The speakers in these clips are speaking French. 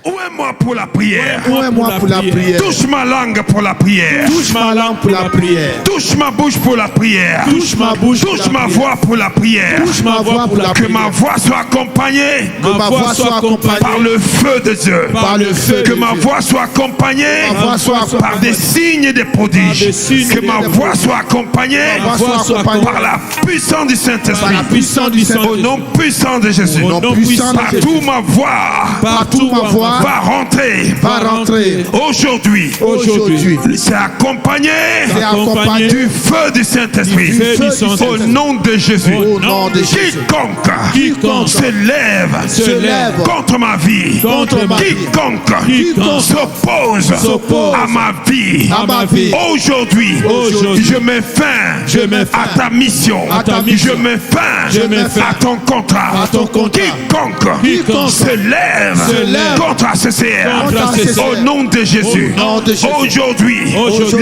Où est moi pour la prière? Où est moi pour la prière? Touche ma langue pour la prière. Touche ma langue pour la prière. Touche ma bouche pour la prière. Touche ma bouche. Touche ma voix pour la prière. Touche ma voix pour la Que prière. ma voix soit accompagnée. Que ma voix soit accompagnée Par le feu de Dieu. par le feu. Que ma voix soit accompagnée Ma voix soit accompagnée par des signes et des prodiges. Que ma voix soit accompagnée Ma voix soit accompagnée par la puissance du par Saint-Esprit. la puissance du Au Saint-Esprit. nom puissant de Jésus. Au nom puissant de Partout Jésus. ma voix Partout ma voix va rentrer. va rentrer. Aujourd'hui. Aujourd'hui. C'est accompagné C'est accompagné du feu du Saint-Esprit. du feu du Saint-Esprit. Au nom de Jésus. Au nom de Jésus. Quiconque se lève contre ma vie. Contre ma vie. Quiconque s'oppose à ma vie. À ma vie. Aujourd'hui, je mets fin à ta mission. À ta mission. Je mets fin à ton contrat. À ton contrat. Quiconque se lève contre ACCR. Contre ACCR. Au nom de Jésus. Au nom de Jésus. Aujourd'hui,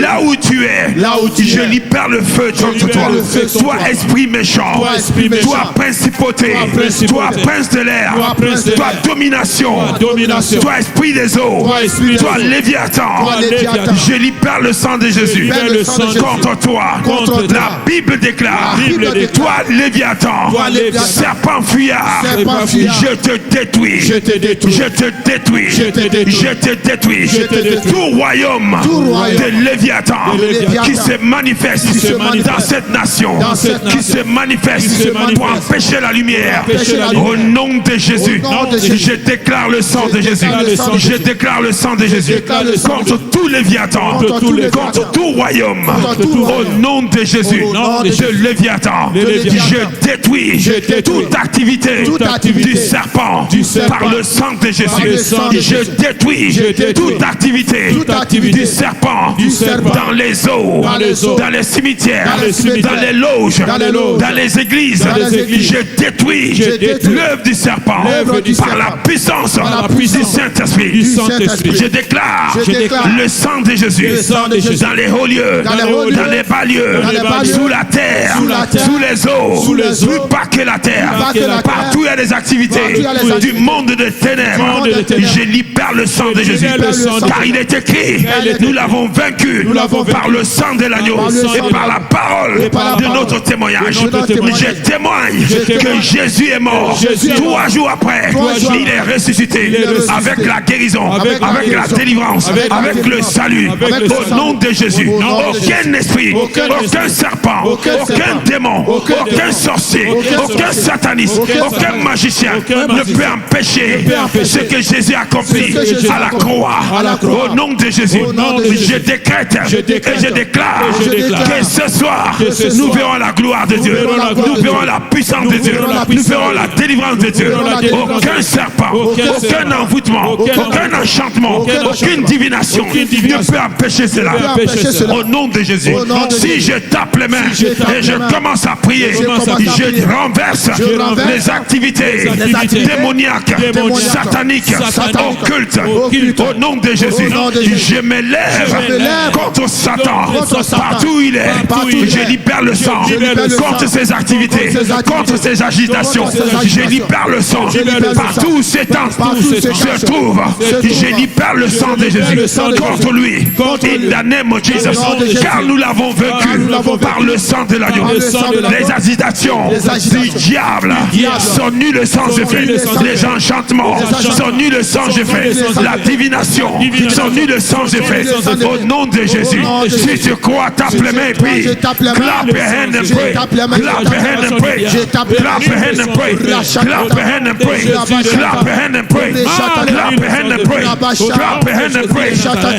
là où tu es, Là où tu je es. libère le feu contre toi. le feu contre Toi, toi. esprit méchant. Toi, esprit méchant. Toi, principauté. Toi, principauté. Toi, prince de l'air. Toi, prince de Toi, l'air. domination. domination. Toi, esprit des eaux. Toi, esprit des Toi, eaux. Léviathan. Toi, Léviathan. Je libère le sang de Jésus libère le sang de Jésus. contre toi. Contre toi. La Bible déclare. La Bible déclare. Toi, Léviathan. Toi, Léviathan. Serpent fuyard. Serpent fuyard. Je te détruis. Je te détruis. Je te détruis. Je te détruis. Je te détruis. Je te détruis. Tout royaume de Léviathan Léviathan. qui se manifeste se manifeste dans cette nation, dans cette qui nation. se manifeste Qui se pour manifeste empêcher la lumière. pour empêcher la Au lumière. nom de Jésus, Au nom de Jésus. je déclare le sang de Jésus. déclare le sang de Je Jésus. déclare le sang de Jésus déclare le sang de contre tout Léviathan, Contre tout Léviathan. contre tout royaume. Contre tout Au royaume. nom de Jésus, Au nom de de Jésus. Léviathan, Léviathan. je détruis Je détruis toute activité toute activité du serpent par le sang de Jésus. Par le sang de Je Jésus. détruis Je détruis toute activité toute activité du serpent serpent dans les eaux, dans les eaux, dans les cimetières, dans les cimetières, dans les loges, dans les loges, dans les églises. dans les églises. Je détruis Je détruis l'œuvre du serpent l'œuvre du par serpent la puissance par la du puissance Saint-Esprit. du Saint-Esprit. Je déclare Je déclare le sang de Jésus le sang de Jésus dans les hauts lieux, dans les hauts lieux, dans les bas lieux, dans les bas lieux, sous la terre, sous la terre, sous les eaux, sous les eaux, plus bas que la terre. plus bas que la terre. Partout il y a des activités Partout il y a des du activités monde de ténèbres. monde de ténèbres. Je libère le sang de Jésus. libère le sang de Car il est écrit, nous l'avons vaincu Nous l'avons par vaincu le sang de l'agneau par le sang et de par la parole et par la de parole notre témoignage. de notre témoignage. Je témoigne Je témoigne que Jésus est mort. Jésus est 3 mort. jours après, 3 jours il est ressuscité Il est ressuscité. avec la guérison, Avec la avec la guérison. délivrance, Avec la avec le délivrance. salut. Avec le Au salut. nom de Jésus, Au nom de aucun Jésus. esprit, Aucun aucun esprit. serpent, Aucun aucun serpent. démon, Aucun aucun démon. sorcier, Aucun aucun sorcier. sataniste, Aucun aucun sataniste. magicien Aucun ne magicien peut empêcher ne peut empêcher ce que Jésus a accompli ce que Jésus à la a accompli croix. à la croix. Au nom de Jésus, Au nom de Jésus. je décrète Je décrète et je déclare et je déclare que ce soir, que ce nous soir, verrons la gloire de Dieu, verrons la gloire nous de verrons Dieu. la puissance de Nous Dieu, verrons la nous puissance verrons de la Dieu. délivrance de Dieu. verrons la délivrance de Aucun Dieu. serpent, Aucun aucun serpent. envoûtement, Aucun aucun enchantement, Aucun aucune enchantement. divination Aucune ne divination peut empêcher cela. peut empêcher cela. Au nom de Jésus, Au nom de si Jésus. je tape les mains Si je tape et je les mains, commence à prier, je commence à prier, je renverse je renverse les activités les activités démoniaques, démoniaques, sataniques, sataniques, occultes. occultes. Au nom de Jésus, Au nom de Jésus. je me lève lève contre Satan. contre Satan. Partout où il est, Partout où il je est. libère le sang Je libère le contre sang. ses activités, Contre ses activités. contre ses agitations. Contre ses Je agitations. libère le sang. Je libère le Partout sang. où Satan Partout où Satan se trouve, je libère le sang de libère Jésus le sang de contre lui. Contre In lui. the name of Jesus. Au nom de Jésus. Car nous l'avons vaincu nous l'avons par vaincu le sang de l'agneau. par le sang de l'agneau. Les agitations Les agitations du diable diable sont nulles sans effet. nulles sans Les effet. enchantements Les enchantements sont nuls sans effet. nuls sans La effet. divination sont nuls sans effet. sans effet. Au nom de Jésus. nom de Si Jésus. tu crois, tape les mains et prie. Je tape les mains. Clap your hand and Je pray. tape les mains. Clap your hand and pray. Je tape les Clap your mains. hand and pray. Clap your hand and pray. Clap your hand and pray. Clap your hand and pray. Clap your hand and pray.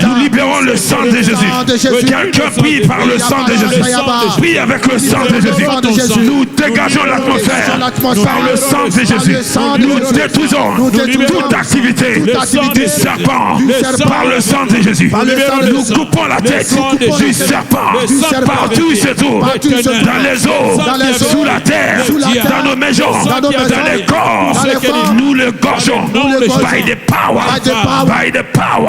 Nous libérons le sang de Jésus. Quelqu'un prie par le sang de Jésus. Prie avec le sang de Jésus. Nous dégageons l'atmosphère par le sang de Jésus. Nous détruisons toute activité du serpent par le sang de Jésus. Nous coupons la tête du serpent, partout il se trouve, dans les eaux, sous la terre, dans nos maisons, dans les corps, nous le gorgeons by the power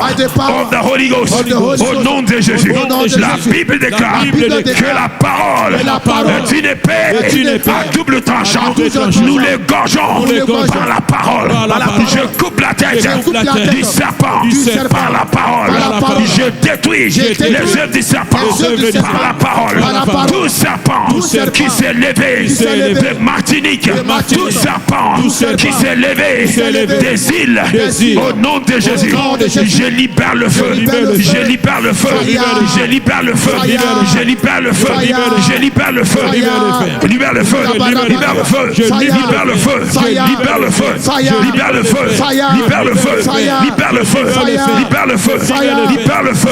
of the Holy Ghost, au nom de Jésus. La Bible déclare que la parole est une épée à double tranchant. Nous les gorgeons par la parole. Je coupe la tête du serpent par la parole. Je détruis les œuvres du serpent par la parole. Tout serpent qui s'est levé de Martinique, tout serpent qui s'est levé des îles, au nom de Jésus, je libère le feu. Je libère le feu. Je libère le feu. Je libère le feu. Je libère le feu. Libère le feu. Libère le feu. Libère le feu. Libère le feu. Libère le feu. Libère le feu. Libère le feu. Libère le feu. Libère le feu.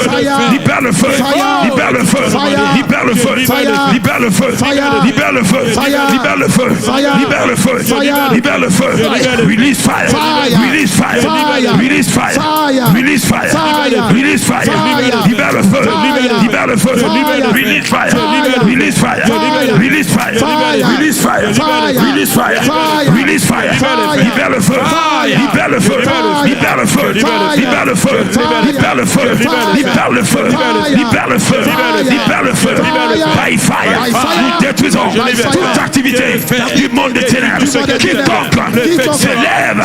Libère le feu. Libère le feu. Libère le feu. Libère le feu. Libère le feu. Libère le feu. Libère le feu. Libère le feu. Release fire. Release fire. Release fire. Release fire. Release fire. Libère le feu. Libère le feu. Release fire. Release fire. Release fire. Release fire. Release fire. Release fire. Libère le feu. Libère le feu. Libère le feu. Libère le feu. Libère le feu. Libère le feu. Libère le feu. Libère le feu. By fire. Nous détruisons toute activité du monde des ténèbres. Quiconque se lève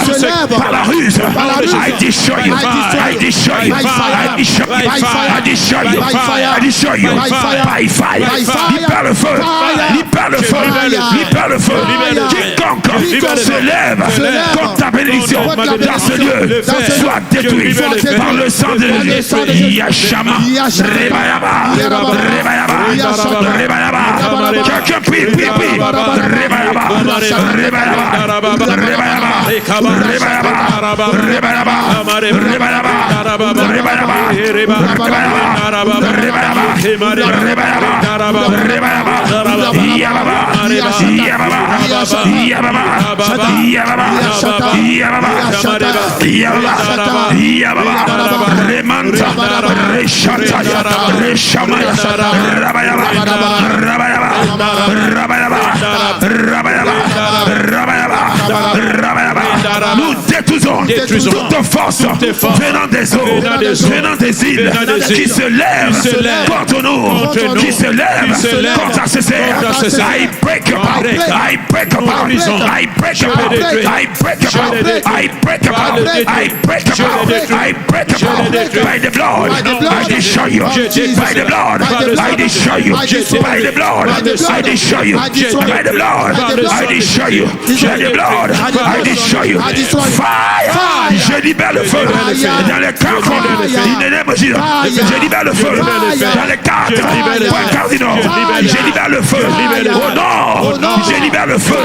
par la ruse, I destroy you. I destroy you. I destroy you. I destroy you. I destroy you. By fire. Libère le feu. Libère le feu. Libère le feu. Quiconque se lève contre ta bénédiction dans ce lieu soit détruit par le sang de Jésus. Yashama. Rebayaba. Rebayaba. Rebayaba. Quelqu'un prie. Rebayaba. Rebayaba. Rebayaba. Rebayaba. Rebayaba. Rebayaba. Nous détruisons toute force venant des eaux, venant des îles, qui se lèvent contre nous, qui se lèvent contre Césaire. I break apart, I break apart, I break apart, I break apart, I break apart, I break apart, I break apart. By the blood, I destroy you. By the blood, I destroy you. By the blood, I destroy you. By the blood, I destroy you. By the blood, I destroy you. Fire! Je libère le feu dans les cartes. Je libère le feu dans les cartes. Cardinaux. Je libère le feu au nord. Je libère le feu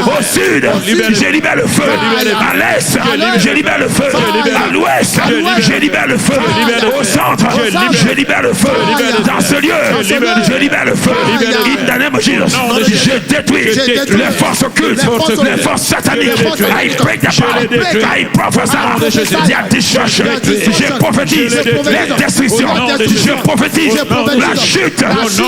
au sud. Je libère le feu à l'est. Je libère le feu à l'ouest. Je libère le feu au centre. Je libère le feu dans ce lieu. Je libère le feu. In the name of Jesus. Je détruis les forces occultes, les forces sataniques. I break the power. I prophesy their destruction. Je prophétise les destructions. Je prophétise la chute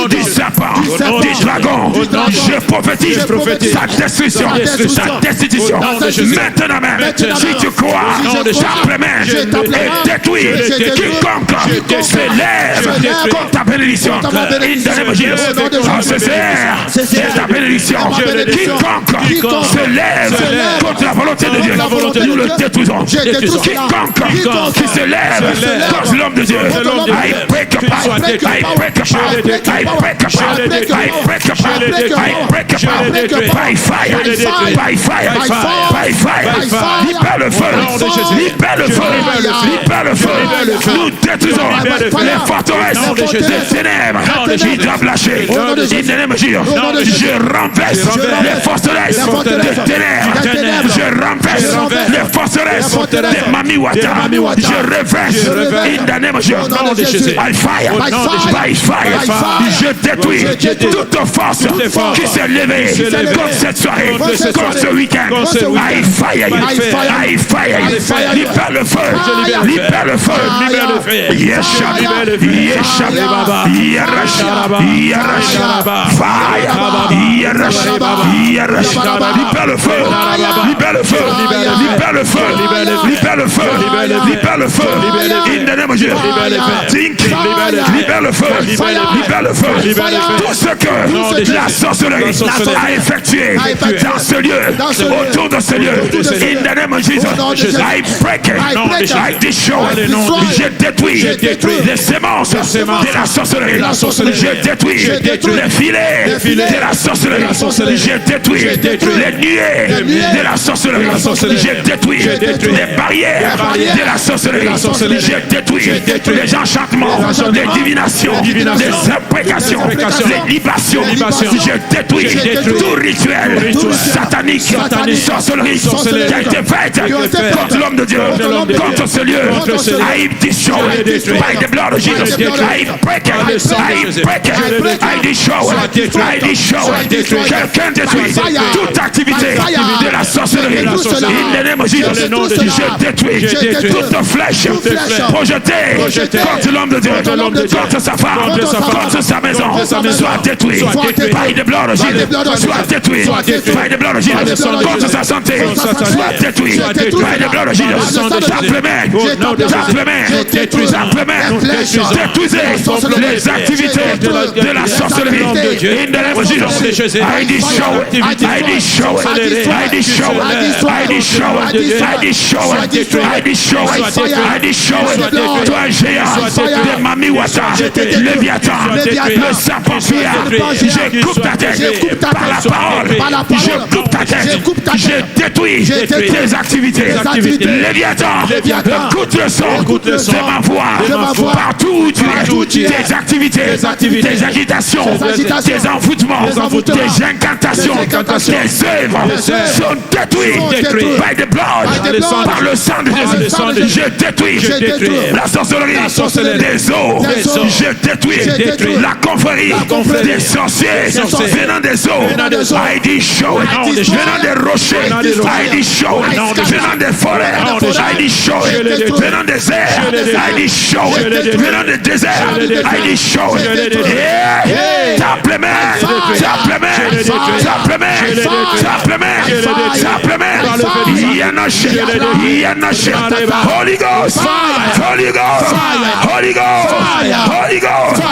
du serpent, du dragon. Je prophétise sa destruction, sa destitution. Maintenant même, si tu crois, t'appelles et détruis quiconque se lève contre ta bénédiction. In the name of Jesus. C'est ta bénédiction. Quiconque se lève contre la volonté de Dieu, nous le détruisons. Quiconque qui se lève contre l'homme de Dieu, I break apart, I break apart, I break apart, I break apart, I break apart, by fire, by fire, by fire, libère le feu, libère le feu, libère le feu. Nous détruisons les forteresses des ténèbres. Ils doivent lâcher. Je renverse les forteresses des ténèbres. Je renverse les forteresses des Mamiwata. Je reverse in the name of Jesus. By fire, by fire. Je détruis toute force qui s'est levée contre cette soirée, contre ce week-end. I fire, I fire. Libère le feu, libère le feu. Yesha, fire, libère le feu, libère le feu, libère le feu, libère le feu, libère le feu. In the name of Jesus, libère le feu, libère le feu. Tout ce que la sorcellerie a effectué dans ce lieu, autour de ce lieu, in the name of Jesus, I break it, I destroy, je détruis les sémences de la sorcellerie, je détruis les filets de la sorcellerie, je détruis les nuées de la sorcellerie, je détruis les barrières de la sorcellerie, je détruis les enchantements, les divinations, les imprécations, les libations, je détruis tout rituel satanique, sorcellerie qui a été faite contre l'homme de Dieu, contre ce lieu. I destroy by the blood of Jesus. I break it, I break it, I destroy, quelqu'un détruit toute activité de la sorcellerie. In the name of Jesus, je détruis toute flèche projetée contre l'homme de Dieu, contre sa femme, contre sa maison, soit détruit by the blood of Jesus, soit détruit by the blood of Jesus, contre sa santé, soit détruit by the blood of Jesus. Détruisez les activités de la sorcellerie. In the name of Jesus, I destroy it, I destroy it, I destroy it, I destroy it, I destroy it, I destroy it, I destroy it. Toi géant de Mamiwata, Léviathan, le serpent fier, je coupe ta tête par la parole, je coupe ta tête, je détruis tes activités. Léviathan, écoute le son de ma voix, partout où tu es, tes activités, tes agitations, tes envoûtements, tes incantations, tes œuvres sont détruites by the blood, par le sang de Jésus. Je détruis la sorcellerie des eaux, je détruis la confrérie des sorciers venant des eaux, I destroy, venant des rochers, I destroy, venant des forêts, I destroy, venant des airs, I destroy, venant des déserts, I destroy. Tape les mains, tape les mains, tape les mains, tape les mains, tape les mains. Holy Ghost, Holy Ghost, Holy Ghost, Holy Ghost,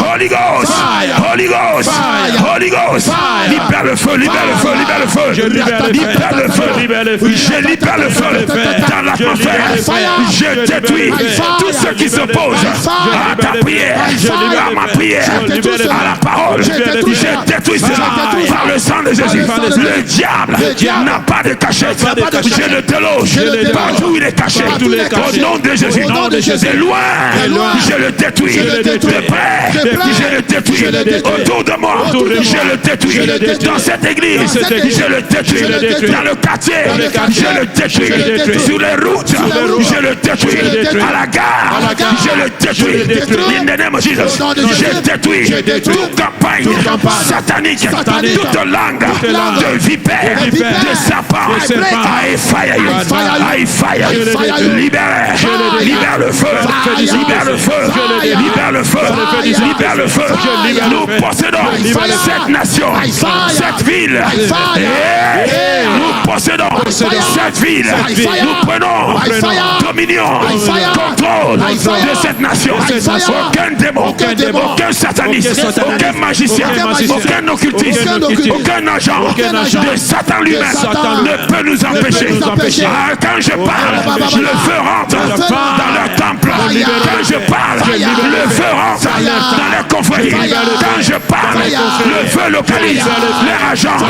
Holy Ghost, Holy Ghost, Holy Ghost. Libère le feu, libère le feu, libère le feu, libère le feu, je libère le feu dans l'atmosphère, je détruis tout ce qui s'oppose à ta prière, à ma prière, à la parole, je détruis cela par le sang de Jésus. Le diable n'a pas de cachette, je le déloge partout où il est caché, au nom de Jésus, de loin, je le détruis, de près, je le détruis, autour de moi, je le détruis, dans cette église, je le détruis, dans le quartier, je le détruis, sur les routes, je le détruis, à la gare, je le détruis, in the name of Jesus, je détruis toute campagne satanique, toute langue de vipère, de serpent, I fire you, I fire you, libère le feu, libère le feu, libère le feu, libère le feu, nous possédons cette nation, cette ville, nous possédons cette ville, nous prenons dominion, contrôle de cette nation. Aucun démon, aucun sataniste, aucun magicien, aucun occultiste, aucun agent de Satan lui-même ne peut nous empêcher. Quand je parle, le feu rentre dans leur temple. Quand je parle, le feu rentre dans leur confrérie. Quand je parle, le feu localise leurs agents,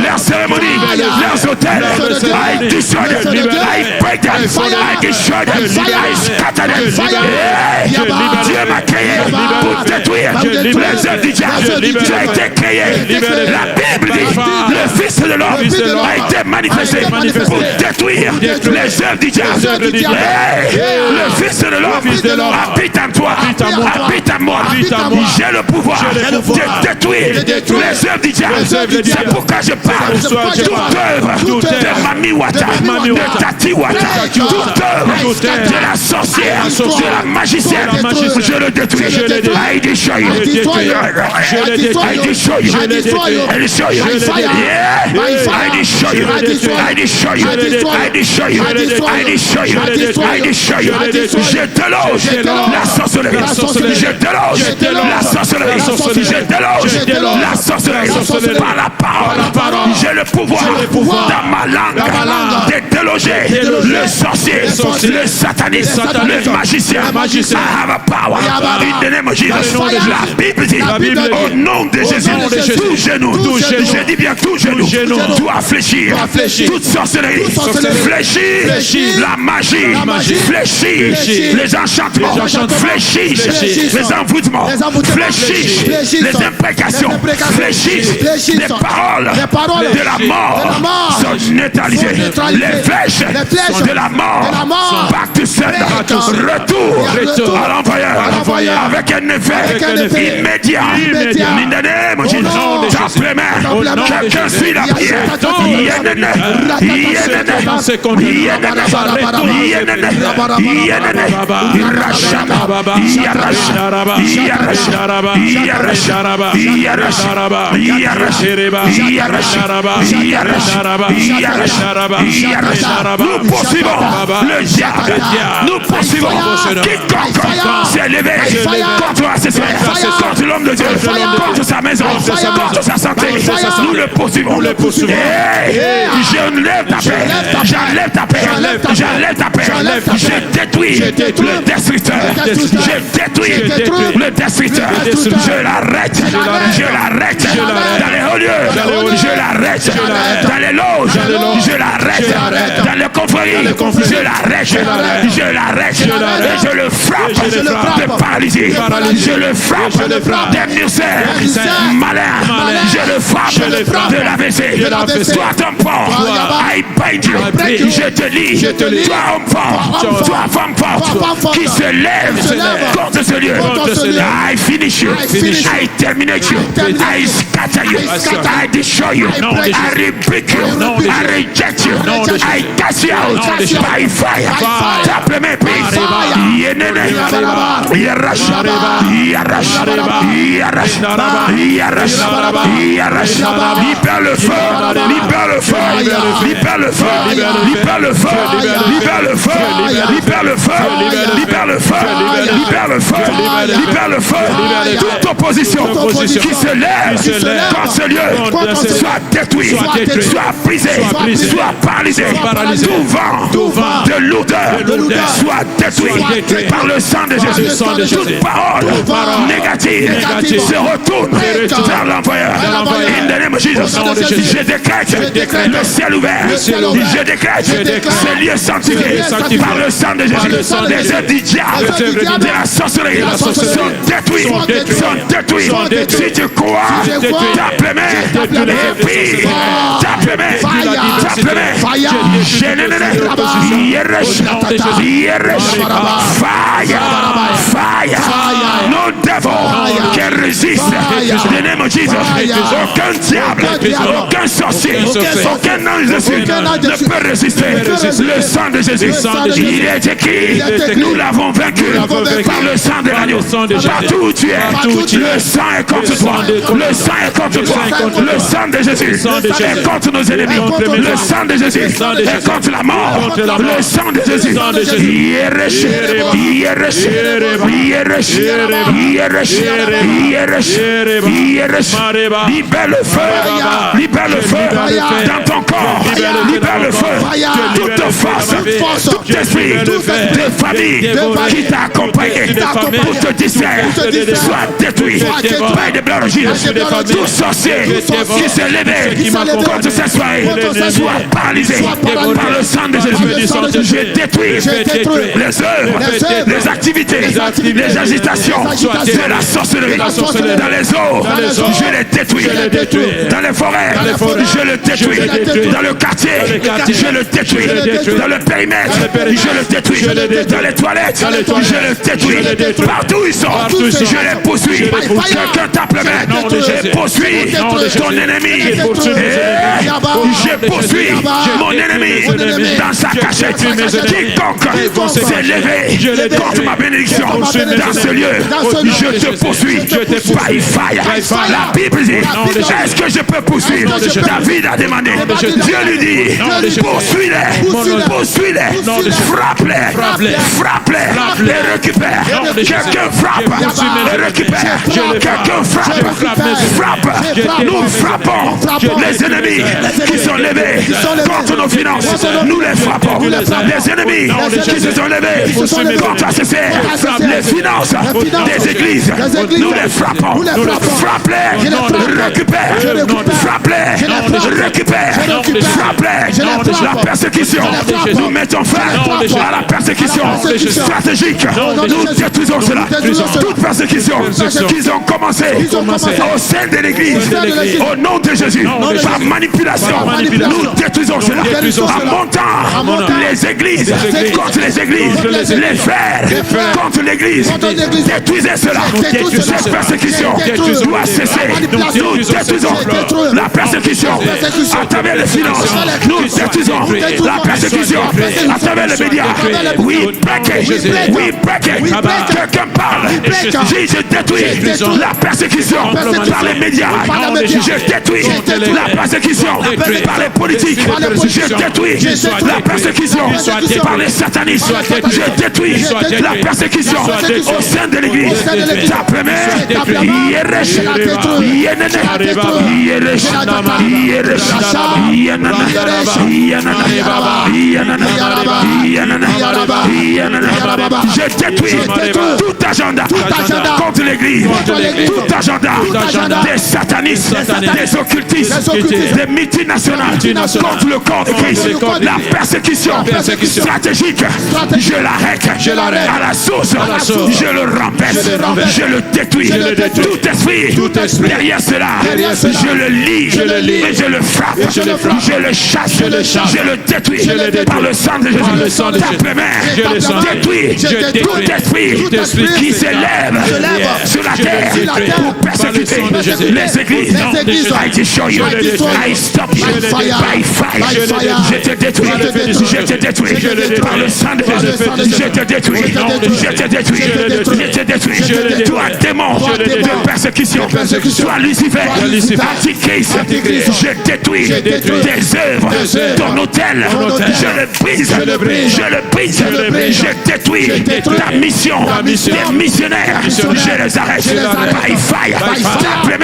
leurs cérémonies, leurs hôtels. I destroy them, I break them, I destroy them, I scatter them. Dieu m'a créé pour détruire les œuvres du diable. Tu as été créé. La Bible dit le Fils de l'homme a été manifesté pour détruire les œuvres du diable. Le Fils de l'homme habite en toi, habite en moi. J'ai le pouvoir de détruire les œuvres du diable. C'est pourquoi je parle. Toute œuvre de Mami Wata, de Tati Wata, toute œuvre de la sorcière, de la magicienne, je le détruis. I destroy you. I destroy you. I destroy you. I destroy you. Yeah. I destroy you. I destroy you. I destroy you. I destroy you. I destroy you. Je déloge la sorcellerie. Je déloge la sorcellerie. Je déloge la sorcellerie par la parole. J'ai le pouvoir dans ma langue de déloger le sorcier, le sataniste, le magicien. I have a power in the name of Jesus. La Bible dit au nom de Jésus, tout genou, je dis bien tout genou, doit fléchir. Toute sorcellerie fléchit, la magie fléchit, les enchantements fléchissent, les envoûtements fléchissent, les imprécations fléchissent, les paroles de la mort sont neutralisées, les flèches de la mort back to sender, retour à l'envoyeur avec un effet immédiat. In the name of Jesus, tape les mains, quelqu'un suit la prière. Nous poursuivons le diable. Nous poursuivons quiconque s'est levé contre ses frères, contre l'homme de Dieu, contre sa maison, contre sa santé. Nous le poursuivons. J'enlève ta paix. J'enlève ta paix. J'enlève ta paix. Je détruis le destructeur. Je détruis le destructeur. Je l'arrête. Je l'arrête dans les hauts lieux. Je l'arrête dans les loges. Je l'arrête dans les confréries. Je l'arrête. Je l'arrête et je le frappe de paralysie. Je le frappe d'amnésia malin. Je le frappe de l'AVC. Toi, ton port, I bind you. Je te lis. Toi, homme fort, toi, femme forte, qui se lève contre ce lieu. I finish you. I terminate you. I scatter you. I destroy you. I rebuke you. I reject you. I cast you out by fire. Tape les mains, please. Yenene. Yarash. Libère le feu. Libère le feu. Libère le feu. Libère le feu. Libère le feu. Libère le feu. Libère le feu. Libère le feu. Libère le feu. Toute opposition qui se lève contre ce lieu soit détruite, soit brisée, soit paralysée. Tout vent de lourdeur soit détruit par le sang de Jésus. Toute parole négative se retourne vers l'envoyeur. In the name of Jesus, je décrète le ciel ouvert. Je décrète ce lieu sanctifié par le sang de Jésus. Les œuvres du diable, de la sorcellerie sont détruits. Si tu crois, tape les mains et puis tape les mains. Fire. No devil can resist the name of Jesus. Aucun diable, aucun sorcier, aucun ange ne peut résister le sang de Jésus. Il est écrit, nous l'avons vaincu par le sang de l'agneau. Partout où tu es, le sang est contre toi. Le sang est contre toi. Le sang de Jésus est contre nos ennemis. Le sang de Jésus est contre la mort. Le sang de Jésus. Libère le feu dans ton corps. Libère le feu. Toute force, tout esprit de famille qui t'a accompagné pour te distraire soit détruit par des blocs. Tout sorcier qui s'est levé contre cette soirée soit paralysé par le sang de Jésus. Je détruis les œuvres, les activités, les agitations de la sorcellerie dans les eaux, je les détruis. Dans les forêts, je le détruis. Dans le quartier, je le détruis. Dans le périmètre, je le détruis. Dans les toilettes, je le détruis. Partout ils sont, je les poursuis. Quelqu'un tape le maître et poursuit ton ennemi. Je poursuis mon ennemi dans sa cachette. Quiconque s'est levé contre ma bénédiction dans ce lieu, je te poursuis by fire. La Bible dit, est-ce que je peux poursuivre? David a demandé, Dieu lui dit, poursuis-les, frappe-les, et récupère. Quelqu'un frappe et récupère. Quelqu'un frappe. Nous frappons les ennemis qui sont levés contre nos finances. Nous les frappons. Les ennemis qui se sont levés contre les finances des églises. Nous les frappons. Frappe-les, récupère. Frappe-les, récupère. Frappe-les. La persécution. Nous mettons fin à la persécution stratégique. Nous détruisons cela. Toute persécution qu'ils ont commencé au sein de l'église, au nom de Jésus, par manipulation, nous détruisons cela. En montant les églises contre les églises, les frères contre l'église, détruisez cela. Cette persécution doit cesser. Nous détruisons la persécution à travers les finances. Nous détruisons la persécution à travers les médias. We break it. Quelqu'un parle. Je détruis la persécution par les médias. Je détruis la persécution par les politiques. Je détruis la persécution par les satanistes. Je détruis la persécution au sein de l'église. Je détruis tout agenda contre l'église, tout agenda des satanistes, des occultistes, des multinationales contre le corps de Christ. La persécution stratégique, je l'arrête à la source, je le renverse, je le détruis. Tout esprit derrière cela, je le lis et je le frappe, je le chasse, je le détruis par le sang de Jésus. Tape les mains, détruis tout esprit qui s'élève sur la terre pour persécuter les églises. I destroy you, I stop you by fire. Je te détruis par le sang de Jésus. Je te détruis. Toi démon de persécution, toi Lucifer, Antichrist, je détruis tes œuvres, ton autel, je le brise, je détruis ta mission, tes missionnaires, je les arrête by fire. Tape les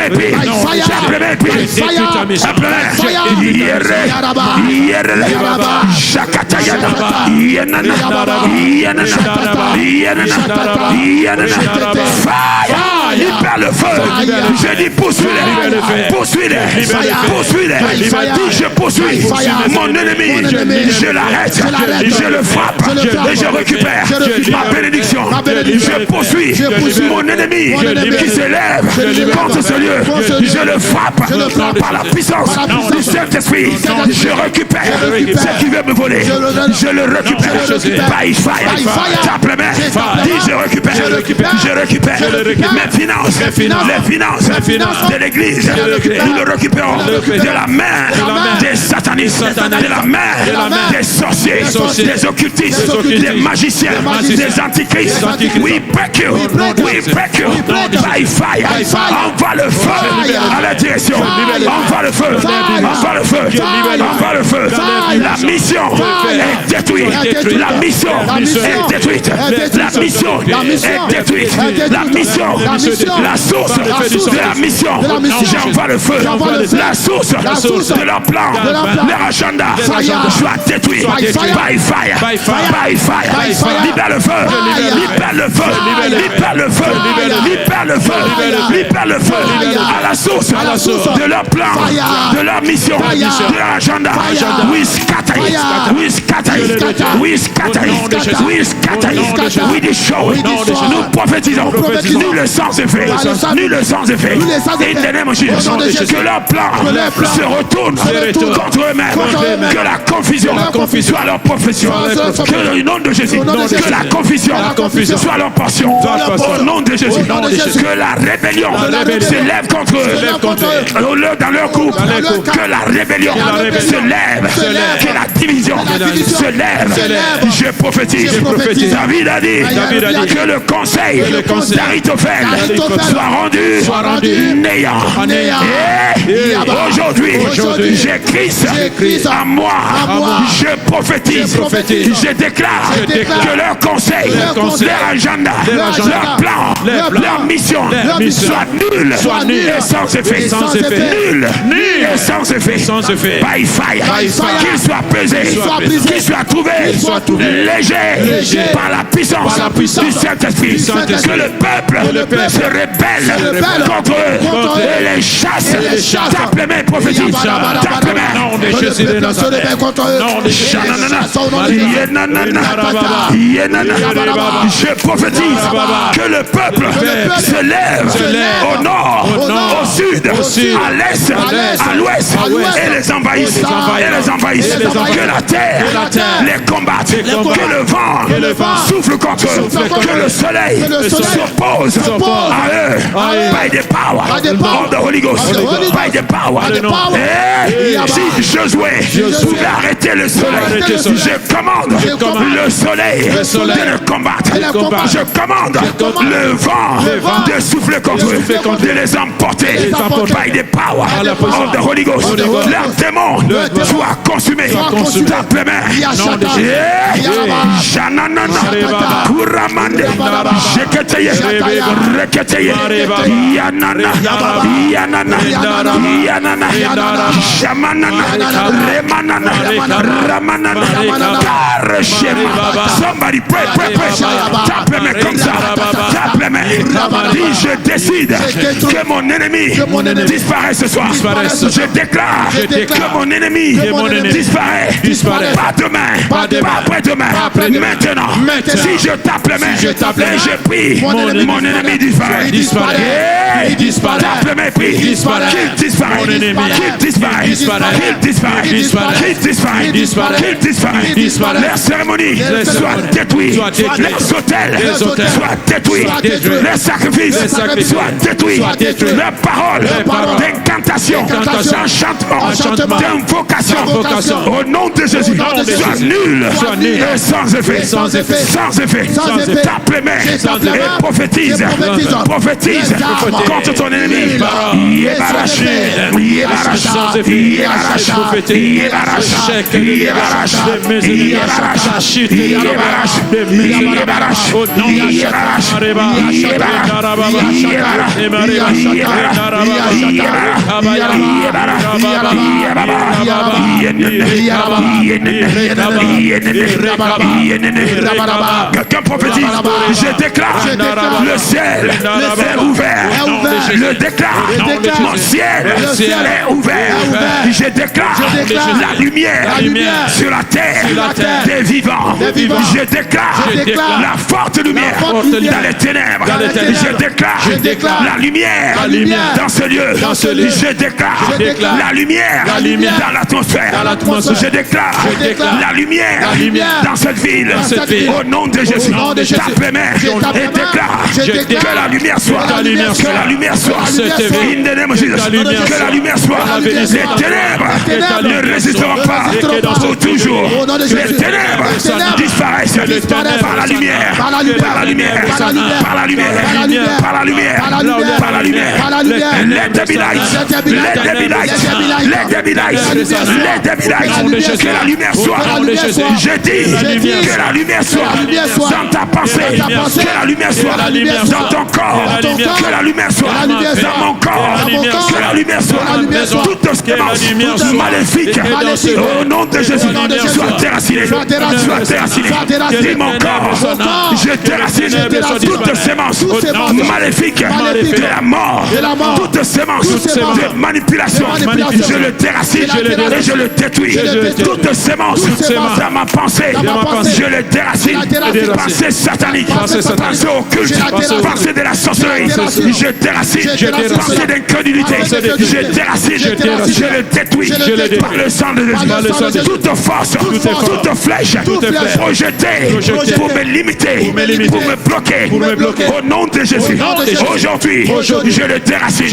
libère le feu. Je dis poursuis-les. Je poursuis mon ennemi. Je l'arrête. Je le frappe. Et je récupère ma bénédiction. Je poursuis mon ennemi qui s'élève contre ce lieu. Je le frappe par la puissance du Saint-Esprit. Je récupère ce qui veut me voler. Je le récupère by fire. Tape les mains. Dis je récupère mes finances, les finances de l'église. Nous le récupérons de la main des satanistes, de la main des sorciers, des occultistes, des magiciens, des antichrists. We break you by fire. Envoie le feu à la direction. Envoie le feu. La mission est détruite. La mission est détruite. La mission est détruite. La mission, la source de la mission, j'envoie le feu. La source de leur plan, leur agenda, soit détruit by fire. Libère le feu à la source de leur plan, de leur mission, de leur agenda. We scatter, we destroy. Nous prophétisons. Nul le sans effet. Nul le sans effet. In the name of Jesus. Que leur plan se retourne contre eux-mêmes. Que la confusion soit leur profession. Que le nom de Jésus. Que la confusion soit leur portion. Au nom de Jésus. Que la rébellion s'élève contre eux. Dans leur couple. Que la rébellion se lève. Que la division se lève. Je prophétise. David a dit que le conseil d'Ahitophel soit rendu néant. Et aujourd'hui, j'ai Christ à moi. Je prophétise. Je déclare que leur conseil, leur agenda, leur plan, leur mission soit nul et sans effet. Nul et sans effet. By fire. Qu'il soit pesé, qu'il soit trouvé léger par la puissance du Saint-Esprit. Que le peuple se rébelle contre eux et les chasse. Tape les mains prophétiques. Tape les mains. Je prophétise que le peuple se lève au nord, au sud, à l'est, à l'ouest et les envahisse. Que la terre les combatte. Que le vent souffle contre eux. Que le soleil s'oppose à eux. By the power of the Holy Ghost. By the power. Et si Josué pouvait arrêter le soleil, je commande le soleil de le combattre. Je commande le vent de souffler contre eux, de les emporter. By the power of the Holy Ghost. Leur démon soit consumé. Tape les mains. Jananana, Kuramande, Jeketeye, Reketeye, Yanana, Shamanana, Remanana, Ramanana, Kareshema. Somebody pray. Tape les mains comme ça. Tape les mains. Dis, je décide que mon ennemi disparaisse ce soir. Je déclare que mon ennemi disparaît. Pas demain, pas après-demain. Maintenant, si je tape les mains et je prie, mon ennemi disparaît. Tape les mains, prie. Qu'il disparaît. Leur cérémonie soit détruite. Leurs hôtels soient détruits. Leurs sacrifices soient détruits. Leurs paroles d'incantation, d'enchantement, d'invocation, au nom de Jésus, soit nul et sans effet. Tape les mains et prophétise contre ton ennemi. Quelqu'un prophétise. Je déclare le ciel est ouvert. Je déclare mon ciel est ouvert. Je déclare la lumière sur la terre des vivants. Je déclare la forte lumière dans les ténèbres. Je déclare la lumière dans ce lieu. Je déclare la lumière dans l'atmosphère. Je déclare la lumière dans cette ville. Au nom de Jésus, tape les mains et déclare que la lumière soit. Que la lumière soit. In the name of Jesus. Que la lumière soit. Les ténèbres ne résisteront pas pour toujours. Les ténèbres disparaissent par la lumière. Par la lumière. Par la lumière. Par la lumière. Par la lumière. Let there be light. Let there be light. Let there be light. Let there be light. Que la lumière soit. Je dis que la lumière soit dans ta pensée. Que la lumière soit dans ton corps. Que la lumière soit dans mon corps. Que la lumière soit toute sémence maléfique. Au nom de Jésus, sois déraciné. Sois déraciné. Dis mon corps, je déracine toute semence maléfique de la mort, toute semence de manipulation. Je le déracine et je le détruis. Toute semence dans ma pensée, je le déracine. Pensée satanique, pensée occulte, pensée de la sorcellerie, je déracine. Pensée d'incrédulité, je déracine. Je le détruis par le sang de Jésus. Toute force, toute flèche projetée pour me limiter, pour me bloquer, au nom de Jésus. Aujourd'hui, je le déracine.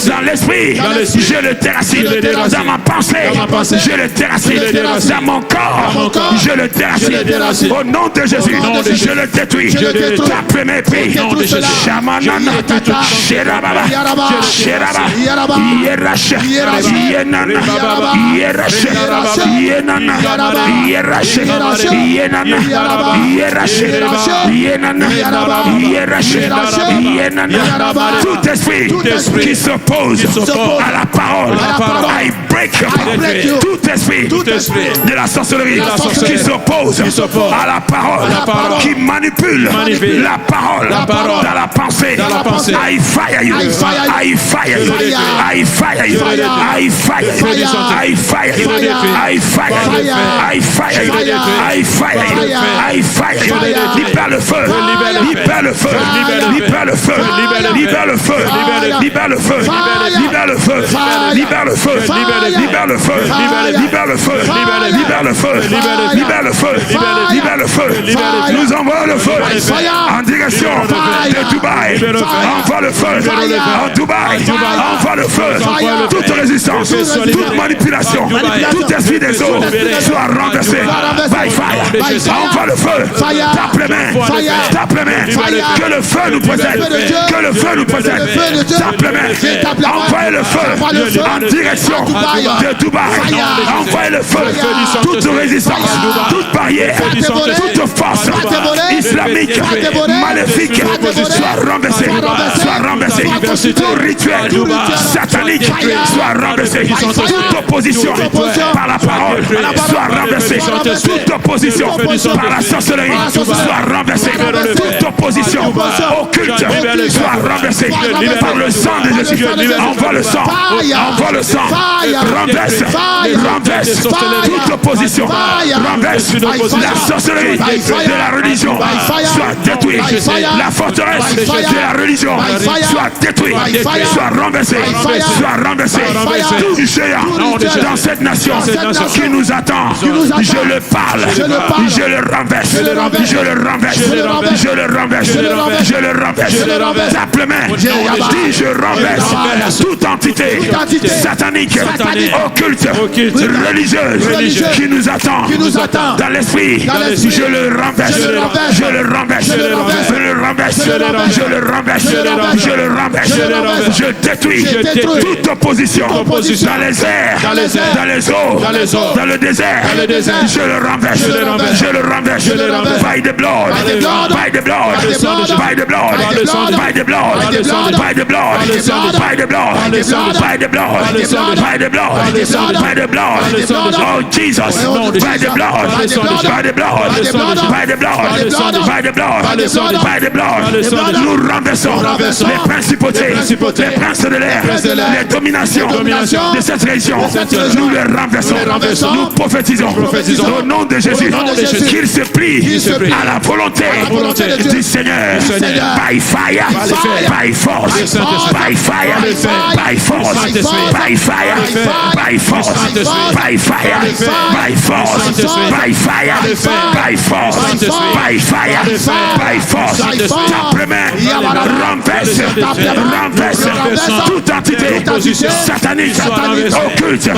Dans l'esprit, je le déracine. Dans ma pensée, je le déracine. Dans mon corps, je le déracine. Au nom de Jésus, je le détruis. Tape mes pieds. Shamanana, Sherababa, Sheraba, Yerash, Yenana, Yerash, Yenana, Yerash, Yenana, Yerash, Yenana, Yerash, Yenana. Tout esprit qui s'oppose à la parole, I break you. Tout esprit de la sorcellerie qui s'oppose à la parole, qui manipule la parole dans la pensée, I fire you, I fire you, I fire you, I fire you, I fire you, I fire you, I fire you, I fire you, I fire you. Libère le feu, libère le feu, libère le feu, libère le feu, libère le feu, libère le feu, libère le feu, libère le feu, libère le feu, libère le feu, libère le feu, libère le feu. Nous envoyons le feu en direction de Dubaï. Envoie le feu en Dubaï. Envoie le feu. Toute résistance, toute manipulation, tout esprit des eaux soit renversé by fire. Envoie le feu. Tape les mains. Tape les mains. Que le feu nous possède. Que le feu nous possède. Tape les mains. Envoyez le feu en direction de Dubaï. Envoyez le feu. Toute résistance, toute barrière, toute force islamique, maléfique, soit renversée. Soit renversée. Tout rituel satanique soit renversé. Toute opposition par la parole soit renversée. Toute opposition par la sorcellerie soit renversée. Toute opposition occulte soit renversée par le sang de Jésus. Envoie le sang. Envoie le sang. Renverse. Renverse toute opposition. Renverse la sorcellerie de la religion soit détruite. La forteresse de la religion soit détruite. Soit renversée. Soit renversée. Tout géant dans cette nation qui nous attend, je le parle. Je le renverse. Je le renverse. Je le renverse. Je le renverse. Tape les mains. Dis je renverse toute entité satanique, occulte, religieuse qui nous attend dans l'esprit. Je le renverse. Je le renverse. Je le renverse. Je le renverse. Je le renverse. Je détruis toute opposition dans les airs, dans les eaux, dans le désert. Je le renverse. Je le renverse. By the blood. By the blood. By the blood. By the blood. By the blood. By the blood. By the blood. By the blood. By the blood. Oh Jesus. By the blood. By the blood. By the blood. By the blood. By the blood. Nous renversons les principautés, les princes de l'air, les dominations de cette région. Nous les renversons. Nous prophétisons au nom de Jésus qu'il se plie à la volonté du Seigneur. By fire, by force, by fire, by force, by fire, by force, by fire, by force, by fire, by force, by fire, by force. Tape les mains, renverse toute entité satanique, occulte,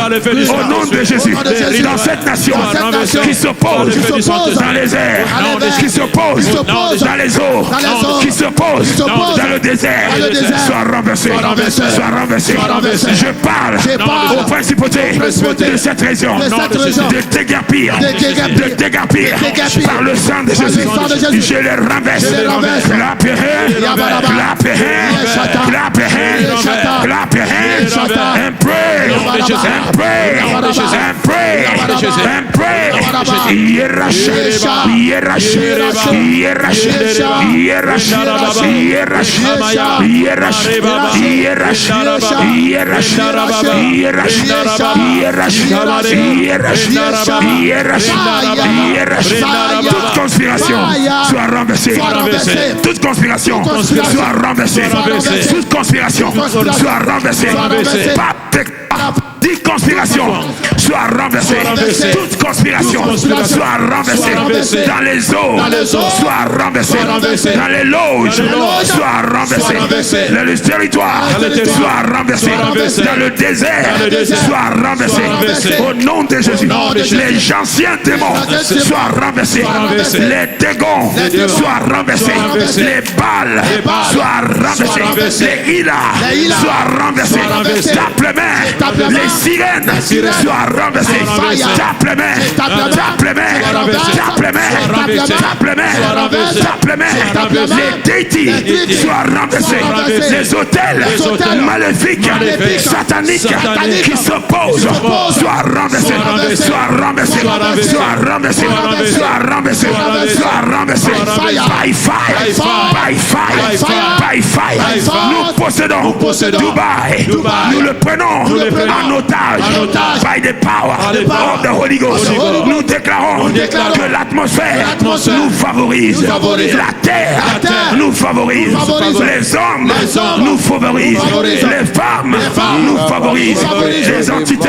au nom de Jésus, dans cette nation qui s'oppose dans les airs, qui s'oppose dans les eaux, qui s'oppose dans le désert, soit renversé, soit renversé. Je parle aux principautés de cette région de déguerpir par le sang de Jésus. Je les renverse Clap your hands. Clap your hands. Clap your hands. Clap your hands. And pray. And pray. And pray. And pray. Toute conspiration soit renversée. Toute conspiration soit renversée. Toute conspiration soit renversée. Toute conspiration soit renversée. Toute conspiration soit renversée. Dans les eaux, soit renversée. Dans les loges, soit renversée. Dans le territoire, soit renversée. Dans le désert, soit renversée. Au nom de Jésus, les anciens démons soient renversés. Les dégons soient renversés. Les balles soient renversés. Les hilas soient renversés. Tape les mains. Les sirènes soient renversées. Tape les mains. Tape les mains. Tape les mains. Tape les mains. Tape les mains. Les déités soient renversés. Les hôtels maléfiques, sataniques qui s'opposent soient renversés. Soient renversés. Soient renversés. Soient renversés. Soient renversés. By fire. By fire. By fire. Nous possédons Dubaï. Nous le prenons en otage. By the power of the Holy Ghost. Nous déclarons que l'atmosphère nous favorise. La terre nous favorise. Les hommes nous favorisent. Les femmes nous favorisent. Les entités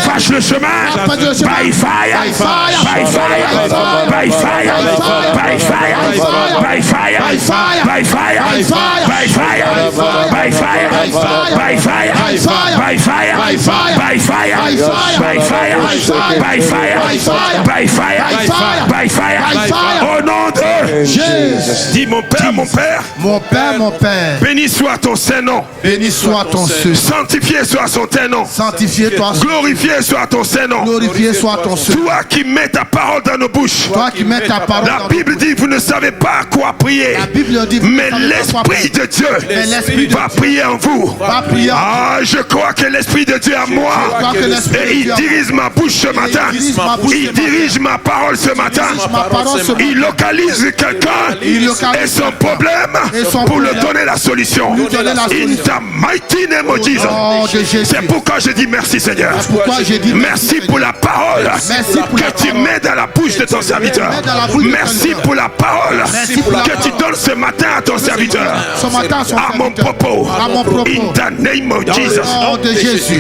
fâchent le chemin. By fire. By fire. By fire. By fire. By fire. By fire. By fire. By fire. By fire. By fire. By fire. By fire. By fire. By fire. By fire. By fire. By fire. Au nom de Jésus. Dis mon Père, mon Père. Mon Père, mon Père. Béni soit ton Saint-Nom. Béni soit ton Saint-Nom. Sanctifié soit son Saint-Nom. Sanctifié toi. Glorifié soit ton Saint-Nom. Glorifié soit ton Saint-Nom. Toi qui mets ta parole dans nos bouches. Toi qui mets ta parole. La Bible dit vous ne savez pas quoi prier. La Bible dit mais l'Esprit de Dieu va prier en vous. Ah, je crois que l'Esprit de Dieu a moi. Et il dirige ma bouche ce matin. Il dirige ma parole ce matin. Il localise quelqu'un et son problème pour lui donner la solution. In the mighty name of Jesus. C'est pourquoi je dis merci Seigneur. Merci pour la parole que tu mets dans la bouche de ton serviteur. Merci pour la parole que tu donnes ce matin à ton serviteur. À mon propos. In the name of Jesus.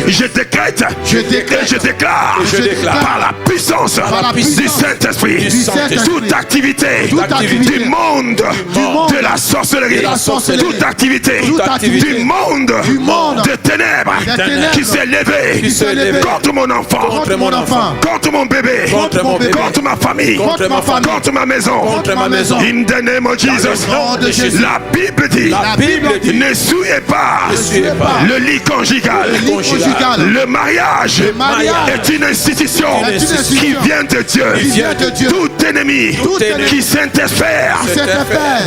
Je décrète et je déclare par la puissance du Saint-Esprit toute activité du monde de la sorcellerie, toute activité du monde de ténèbres qui s'est levé contre mon enfant, contre mon bébé, contre ma famille, contre ma maison. In the name of Jesus. La Bible dit ne souillez pas le lit conjugal. Le mariage est une institution qui vient de Dieu. Tout ennemi qui s'interfère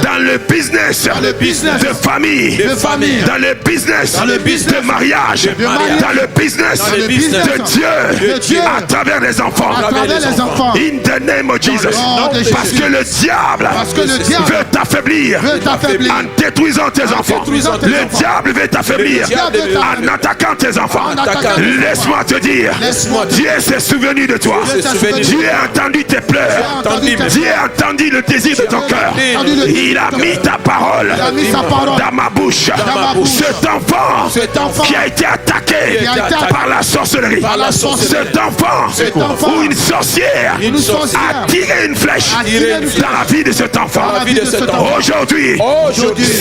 dans le business de famille, dans le business de mariage, dans le business de Dieu à travers les enfants. In the name of Jesus. Parce que le diable veut t'affaiblir en détruisant tes enfants. Le diable veut t'affaiblir en attaquant tes enfants. Laisse-moi te dire, Dieu s'est souvenu de toi. Dieu a entendu tes pleurs. Dieu a entendu le désir de ton cœur. Il a mis ta parole dans ma bouche. Cet enfant qui a été attaqué par la sorcellerie. Cet enfant où une sorcière a tiré une flèche dans la vie de cet enfant. Aujourd'hui,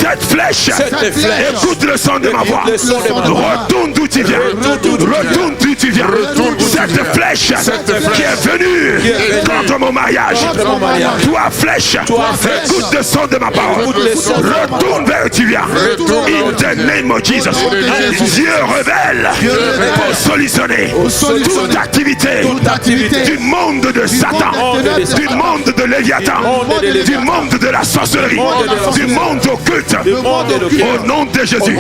cette flèche, écoute le son de ma voix. Retourne d'où tu viens. Retourne d'où tu tu viens. Cette flèche qui est venue contre mon mariage. Toi, flèche, écoute le son de ma parole. Retourne vers où tu viens. In the name of Jesus. Dieu révèle pour solutionner toute activité du monde de Satan, du monde de Léviathan, du monde de la sorcellerie, du monde occulte. Au nom de Jésus.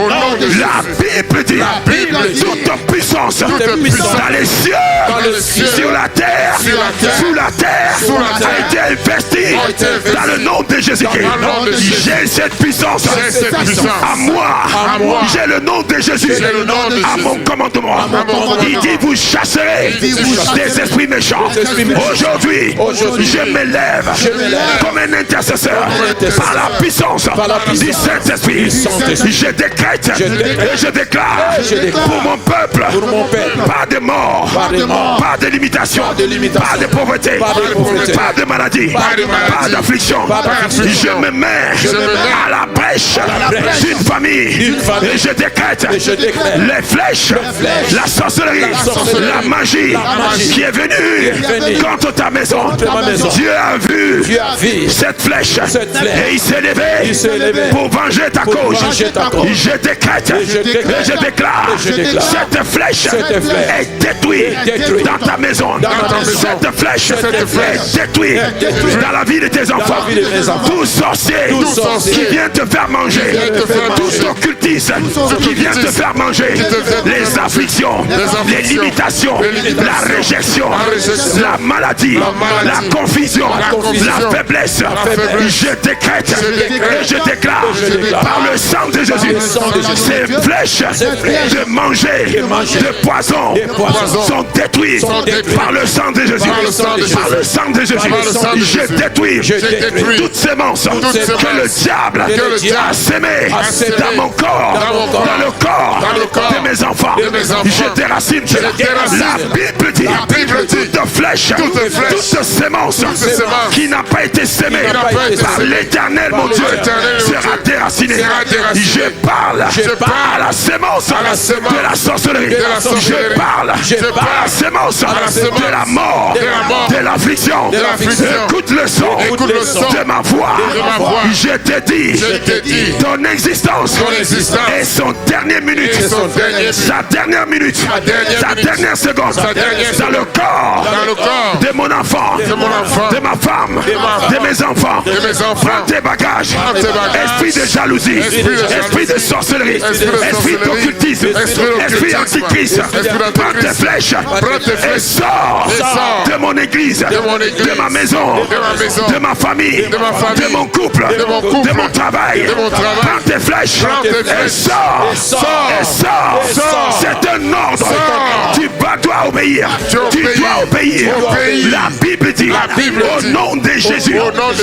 La Bible dit toute puissance dans les cieux, sur la terre, sous la terre, a été investie dans le nom de Jésus-Christ. J'ai cette puissance à moi. J'ai le nom de Jésus à mon commandement. Il dit vous chasserez des esprits méchants. Aujourd'hui, je me lève comme un intercesseur par la puissance du Saint-Esprit. Je décrète et je déclare pour mon peuple pas de mort, pas de limitation, pas de pauvreté, pas de maladie, pas d'affliction. Je me mets à la brèche d'une famille et je décrète les flèches, la sorcellerie, la magie qui est venue contre ta maison. Dieu a vu cette flèche et il s'est levé pour venger ta cause. Je décrète et je déclare cette flèche est détruite dans ta maison. Cette flèche est détruite dans la vie de tes enfants. Tout sorcier qui vient te faire manger, tout occultiste qui vient te faire manger, les afflictions, les limitations, la réjection, la maladie, la confusion, la faiblesse. Je décrète et je déclare par le sang de Jésus, ces flèches de manger de poison sont détruites par le sang de Jésus. Par le sang de Jésus, je détruis toute sémence que le diable a sémé dans mon corps, dans le corps de mes enfants. Je déracine la Bible dit toute flèche, toute sémence qui n'a pas été sémée par l'Éternel mon Dieu sera déracinée. Je parle à la sémence de la sorcellerie. Je parle à la sémence de la mort, de l'affliction. Écoute le son de ma voix. Je te dis ton existence et son dernière minute, sa dernière minute, sa dernière seconde dans le corps de mon enfant, de ma femme, de mes enfants. Prends tes bagages. Esprit de jalousie, esprit de sorcellerie, esprit d'occultisme, esprit antichrist. Prends tes flèches et sors de mon église, de ma maison, de ma famille, de mon couple, de mon travail. Prends tes flèches et sors. C'est un ordre. Tu dois obéir. Tu dois obéir. La Bible dit au nom de Jésus,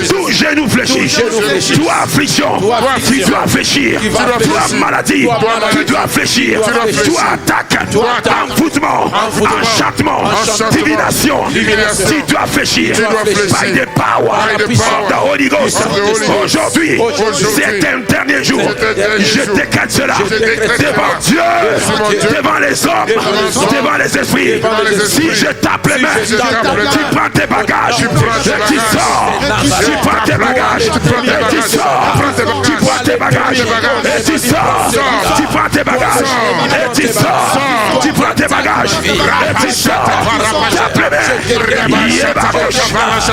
tout genou fléchi, toi affliction, tu dois fléchir. Toi maladie, tu dois fléchir. Toi attaque, envoûtement, enchantement, divination, tu dois fléchir. By the power of the Holy Ghost. Aujourd'hui, c'est un dernier jour. Je décrète cela devant Dieu, devant les hommes, devant les esprits. Si je tape les mains, tu prends tes bagages et tu sors. Tu prends tes bagages et tu sors. Tu prends tes bagages et tu sors. Tu prends tes bagages et tu sors. Tu prends tes bagages et tu sors. Tape les mains. Yebabosh,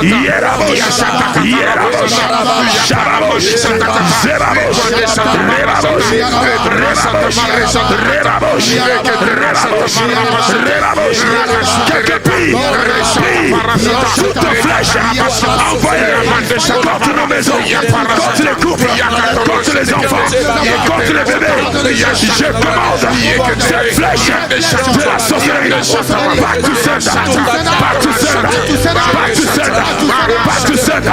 Yerabosh, Yerabosh, Shababosh, Zebabosh, Rebabosh, Rebabosh, Rebabosh, Rebabosh. Quelques pris toute flèche envoyée contre nos maisons, contre les couples, contre les enfants, contre les bébés. Je commande cette flèche de la sorcellerie. Back to sender, back to sender, back to sender, back to sender,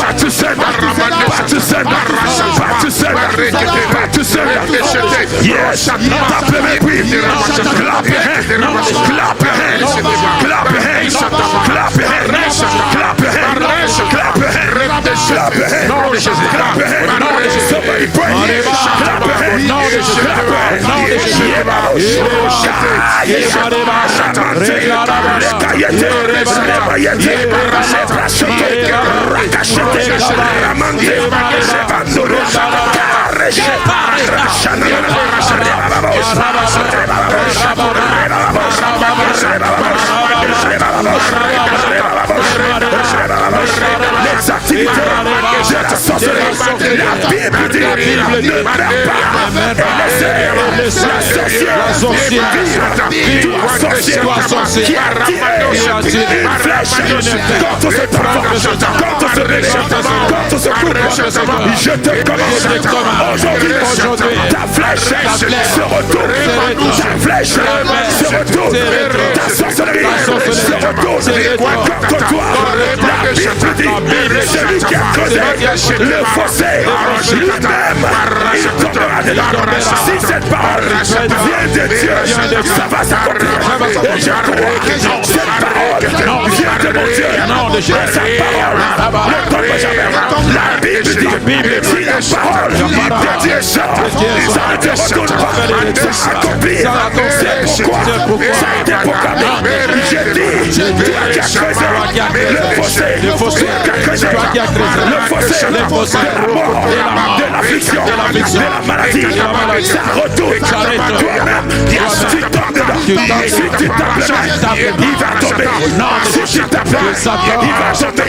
back to sender, back to sender, back to sender, back to sender. Yes, tape les mains, puis clap your hands, clap your hands, clap your hands, clap your hands, clap your hands, clap your hands, clap your hands, clap your hands. Somebody Somebody pray. Clap your hands. Les activités de la sorcellerie, la Bible dit, ne meurs pas. La sorcière, toi sorcier, qui a tiré une flèche contre ce parent, contre ce bébé, contre ce couple. Je te commande aujourd'hui, ta flèche se retourne, ta flèche se retourne, ta sorcellerie se retourne contre toi. La Bible dit, celui qui a creusé le fossé, lui-même, il tombera dedans. Si cette parole vient de Dieu, ça va s'accomplir. Et je crois que cette parole vient de mon Dieu. Et cette parole ne tombe jamais. La Bible dit, si la parole de Dieu sort, ça ne te retourne pas, ça s'accomplit. C'est pourquoi ça a été proclamé. J'ai dit, toi qui as creusé le fossé, toi qui as creusé le fossé de la mort, de l'affliction, de la maladie, ça retourne. Toi-même, si tu tombes dedans, si tu tapes il va tomber. Si tu tapes il va tomber.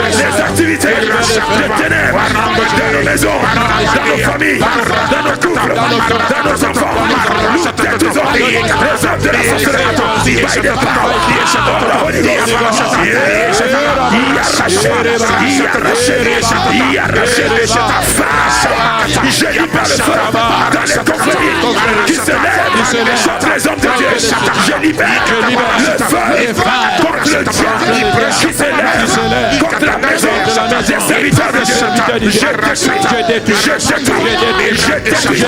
Les activités de ténèbres dans nos maisons, dans nos familles, dans nos couples, dans nos enfants, nous détruisons les œuvres de la sorcellerie by the power of the Holy Ghost. Je libère le feu dans les conflits qui se lèvent contre les hommes de Dieu. Je libère le feu contre le diable qui se lève contre la maison des serviteurs de Dieu. Je détruis,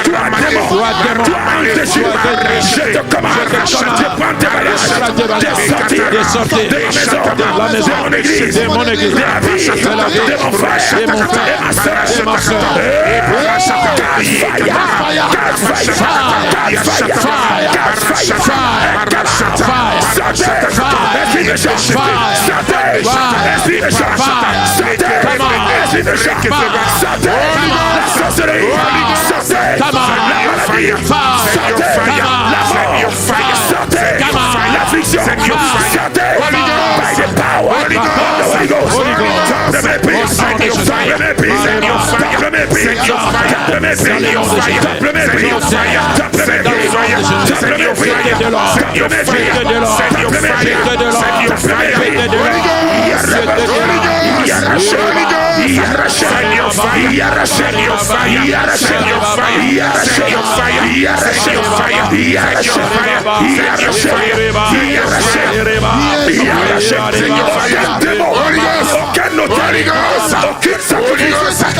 toi démon, toi antéchu, je te commande de prendre tes bagages, de sortir de la maison, de mon église, de la vie, de mon frère, et ma soeur.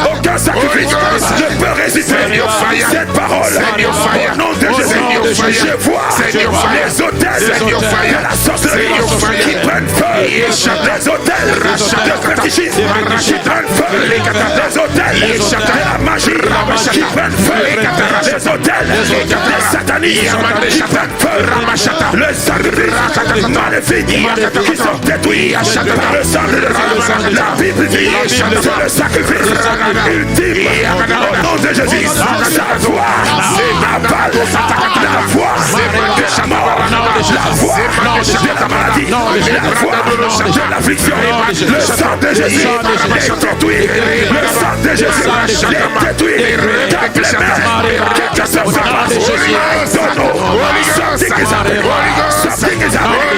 Aucun sacrifice ne peut résister cette parole. Au nom de Jésus, je vois les hôtels de la sorcellerie qui prennent feu, les hôtels de fétichisme qui prennent feu, les hôtels de la magie qui prennent feu, les hôtels des satanistes qui prennent feu, le sacrifice maléfique qui sont détruits par le sang de Jésus. La Bible dit c'est le sacrifice ultime au nom de Jésus. Sa voix avale la voix de la mort, la voix de la maladie, la voix de l'affliction. Le sang de Jésus est détruit. Le sang de Jésus est détruit. Tape les mains. Quelque chose se passe. Something is happening. Something is happening.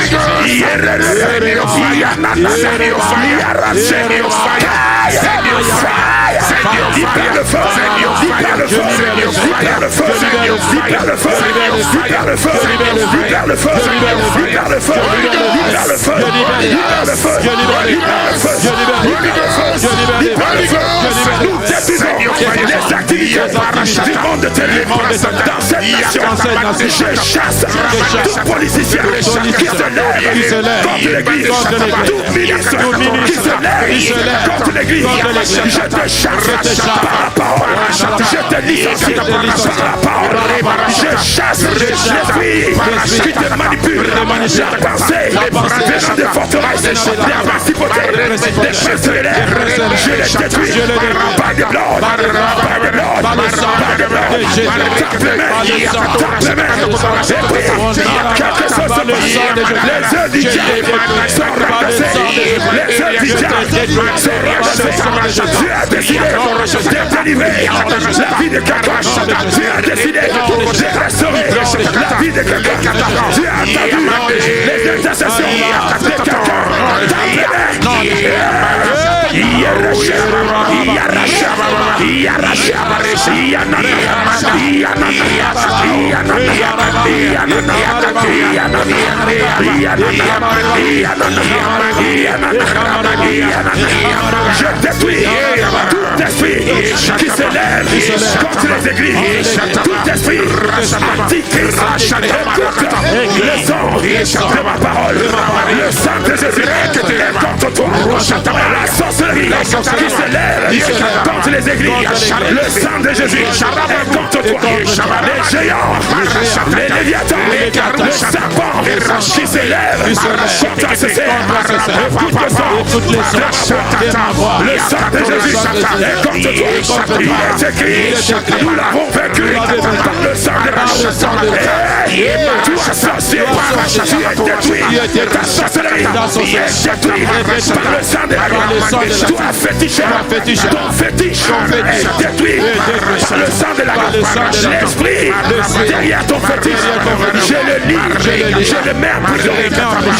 libère le feu, libère le feu, libère le feu, libère le feu, libère le feu, libère le feu, libère le feu, libère le feu, nous détruisons les activités du monde de ténèbres dans cette nation. Je chasse tout politicien qui se lève contre l'église, tout ministre qui se lève contre l'église. Je te chasse par la parole, je te licencie par la parole. Je chasse l'esprit qui te manipule, la pensée venant des forteresses, des principautés, des principautés. Je les détruis par des blocs, par des blocs, par des blocs. Tape les mains, et puis quelque chose se passe. Les œufs du diable sont ramassés, les œufs du diable sont ramassés. Tu as décidé de délivrer la vie de quelqu'un. Tu as décidé de restaurer la vie de quelqu'un. Tu as entendu les intercessions de quelqu'un. Tape les mains. Je détruis tout esprit qui s'élève contre les églises, tout esprit antichrist. Écoute le sang de ma parole, le sang de Jésus est contre toi. La sorcellerie qui s'élève contre les églises, le sang de Jésus est contre toi. Les géants, les léviathans, le serpent qui s'élève contre la CC. Écoute le sang, le sang de Jésus est contre toi. Il est écrit, nous l'avons vaincu par le sang de l'agneau. Toi, sorcier, tu es détruit. Ta sorcellerie est détruite par le sang de l'agneau. Toi, féticheur, ton fétiche est détruit par le sang de l'agneau. L'esprit derrière ton fétiche, je le lis, je le mets en prison.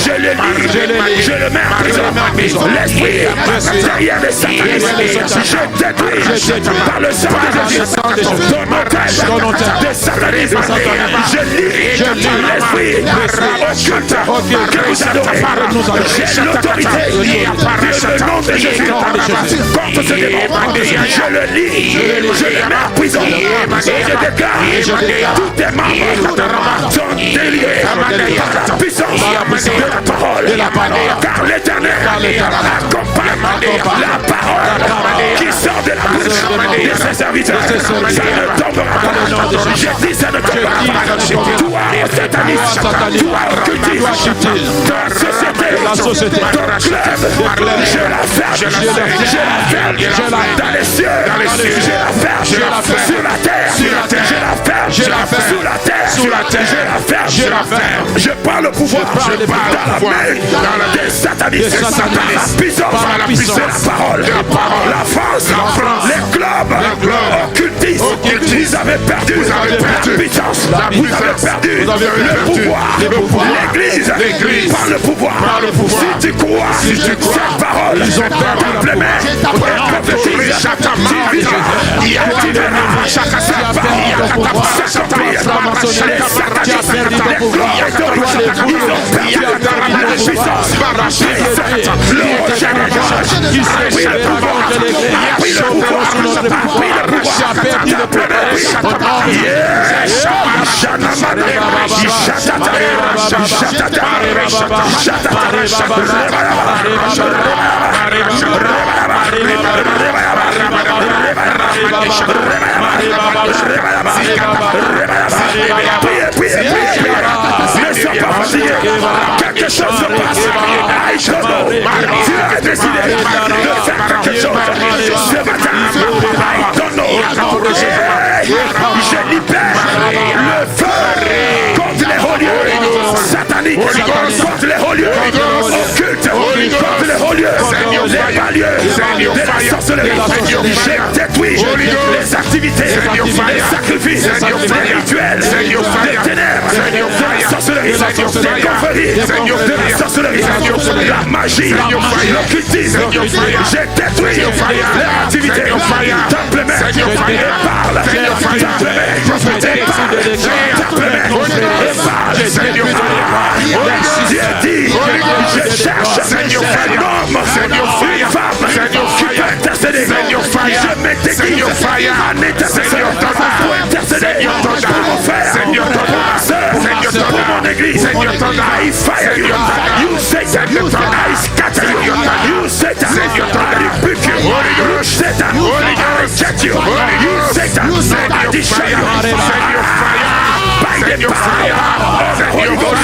Je le lis, je le mets en prison. L'esprit derrière les satanistes, je détruis par le sang de Jésus ton hôtel de satanisme. Je lis l'esprit occulte que vous adorez. J'ai l'autorité le nom de Jésus contre ce démon. Je le lis, je le mets en prison et je déclare tous tes membres sont déliés par la puissance de la parole. Car l'Éternel accompagne la parole qui sort de la bouche de ses serviteurs. Ça ne tombera pas. Je dis ça ne tombera pas. Toi, sataniste, toi, occultiste, ta société, ton club, je la ferme dans les cieux, je la ferme sur la terre, je la ferme sous la terre, je la ferme. Je prends le pouvoir dans la main des satanistes, par la puissance de la parole, la France, les clubs occultistes, vous avez perdu la puissance, vous avez perdu le pouvoir, l'église par le pouvoir. Si tu crois cette parole, tape les mains et prophétise, tu verras cette parole s'accomplir. Les satanistes, les gloires ils ont perdu la puissance, le rejet qui s'est pris le pouvoir, a pris le pouvoir. Ne sois pas fatigué. Quelque chose se passe. Tu as décidé de faire quelque chose ce matin. I don't know. Je libère le feu contre les hauts lieux sataniques, contre les hauts lieux occultes, contre les hauts lieux, les bas lieux de la sorcellerie. J'ai détruit les activités, les sacrifices, les rituels, les ténèbres, de la sorcellerie, des confréries, de la sorcellerie, la magie, l'occultisme. J'ai détruit les activités. Tape les mains et parle. Tape les mains et parle. Dieu dit, je cherche un homme, une femme qui peut intercéder. Je m'étais un intercesseur pour intercéder pour mon frère, pour ma soeur, pour mon église. I fire you. You Satan. I scatter you. You Satan. I rebuke you. You Satan. I reject you. You Satan. I destroy you. By the fire of the Holy Ghost.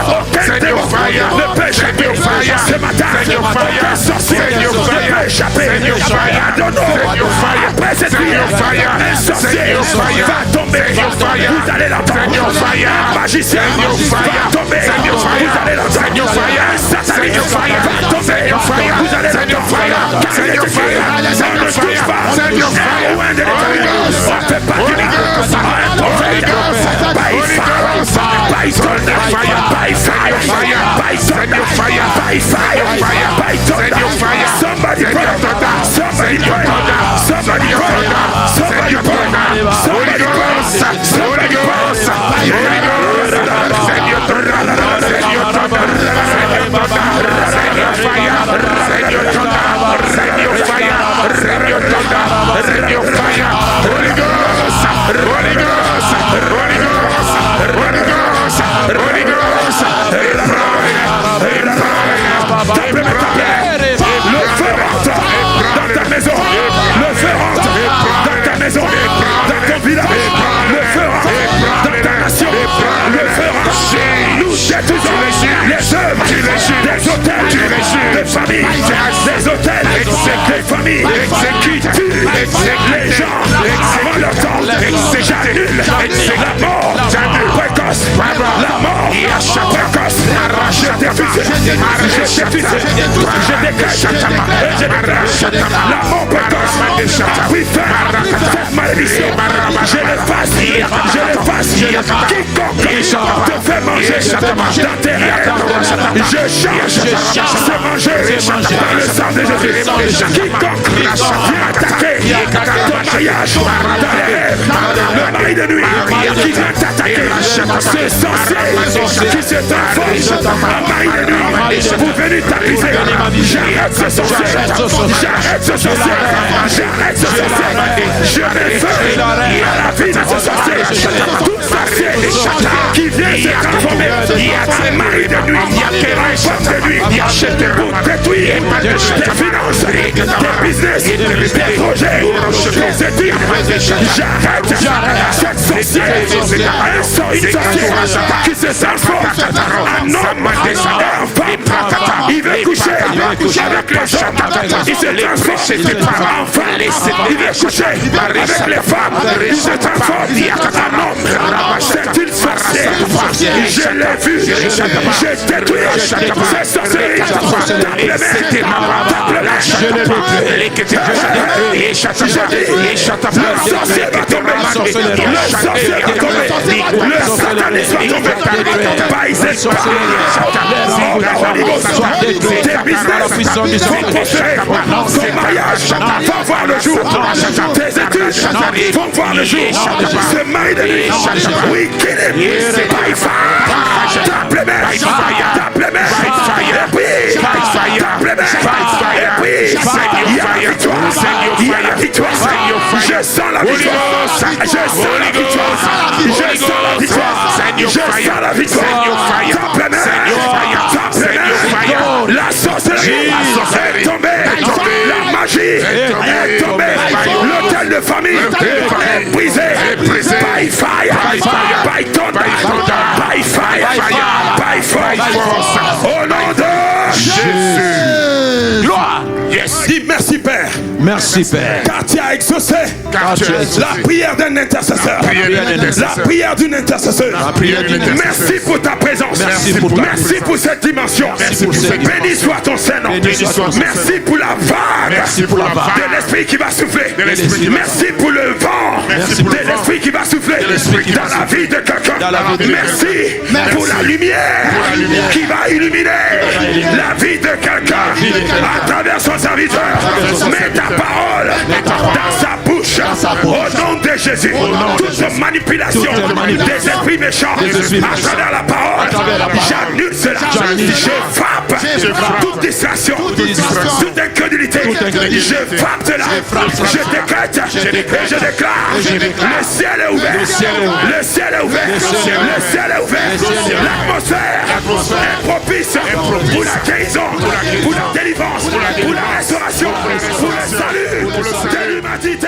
Aucun démon ne peut échapper ce matin. Aucun sorcier ne peut échapper. Après cette prière, un sorcier va tomber. Vous allez l'entendre. Un magicien va tomber. Vous allez l'entendre. Un sataniste va tomber. Vous allez l'entendre. Car il est écrit, on ne touche pas. Loin de l'éternel. On ne fait pas du mal. Un prophète. By thunder, by fire, by thunder, by fire, by thunder. Somebody pray, somebody pray, somebody pray, somebody pray, somebody pray, somebody dans ton village, le feu rentre dans ta nation, le feu rentre. Nous détruisons les œuvres des hôtels de famille, des hôtels des familles qui tuent les gens avant leur temps. J'annule la mort précoce, la mort précoce. Je déclare la mort précoce. Oui, cette malédiction, je l'efface. Quiconque te fait manger dans tes rêves, je change ce manger dans le sang de Jésus. Quiconque vient attaquer ton mariage dans les rêves, le mari de nuit qui vient t'attaquer, ce sorcier qui se transforme en mari de nuit pour venir t'accuser. J'arrête ce sorcier, j'arrête ce sorcier, j'arrête ce sorcier. Je mets feu à la vie de ce sorcier. Tout sorcier qui vient se transformer en mari de nuit, en femme de nuit, pour détruire tes finances, tes business, tes projets, tes études. J'arrête cette sorcière, une sorcière qui se transforme en homme et en femme. Il veut coucher avec les hommes, il se transforme en femme. Il veut coucher avec les femmes, il se transforme en homme. C'est une sorcière, je l'ai vu, j'ai détruit cette sorcière. Le sorcier va tomber, le sorcier va tomber, le sataniste va tomber. Tes business vont prospérer, ton mariage va voir le jour, tes études vont voir le jour. Ce mari de nuit, we kill him by fire. Tape les mains, tape les mains, et puis tape les mains, et puis il y a la victoire, il y a la victoire. Je sens la victoire, je sens la victoire, je sens la victoire, je sens la victoire. Tape les mains, tape les mains. La sorcellerie est tombée, la magie est tombée, l'hôtel de famille est brisé. By fire, by thunder, by fire, by force. Au nom de Jésus. Gloire. Yes. Dis merci Père. Merci Père. Car tu as exaucé la prière d'un intercesseur. La prière d'une intercesseur. Merci pour ta présence. Merci pour cette dimension. Béni soit ton Saint-Nom. Merci pour la vague de l'esprit qui va souffler. Merci pour le vent de l'esprit qui va souffler dans la vie de quelqu'un. Merci pour la lumière qui va illuminer la vie de quelqu'un à travers son serviteur. Mets ta parole dans sa bouche. Au nom de Jésus, toute manipulation des esprits méchants à travers la parole, j'annule cela. Je frappe toute distraction, toute incrédulité. Je frappe cela. Je décrète et je déclare: le ciel est ouvert. Le ciel est ouvert. Le ciel est ouvert. L'atmosphère est propice pour la guérison, pour la délivrance, pour la restauration, pour le salut de l'humanité.